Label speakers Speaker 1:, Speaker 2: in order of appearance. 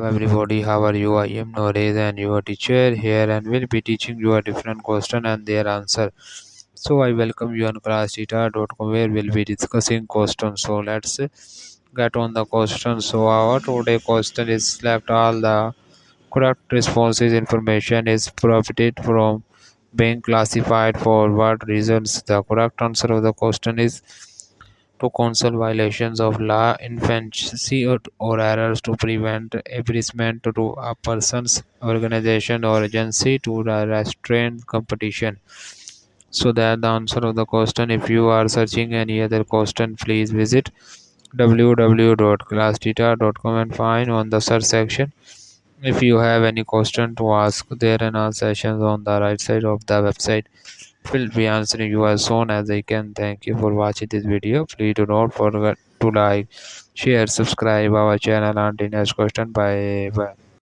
Speaker 1: Everybody, how are you? I am Noresh and your teacher here and will be teaching you a different question and their answer. So I welcome you on classtheta.com where we'll be discussing questions. So let's get on the question. So our today question is select all the correct responses. Information is prohibited from being classified for what reasons. The correct answer of the question is to counsel violations of law, infancy, or errors to prevent embarrassment to a person's organization or agency to restrain competition. So that the answer of the question. If you are searching any other question, please visit www.classtheta.com and find on the search section. If you have any question to ask, there are all sessions on the right side of the website will be answering you as soon as I can. Thank you for watching this video. Please do not forget to like, share, subscribe our channel until next question. Bye bye.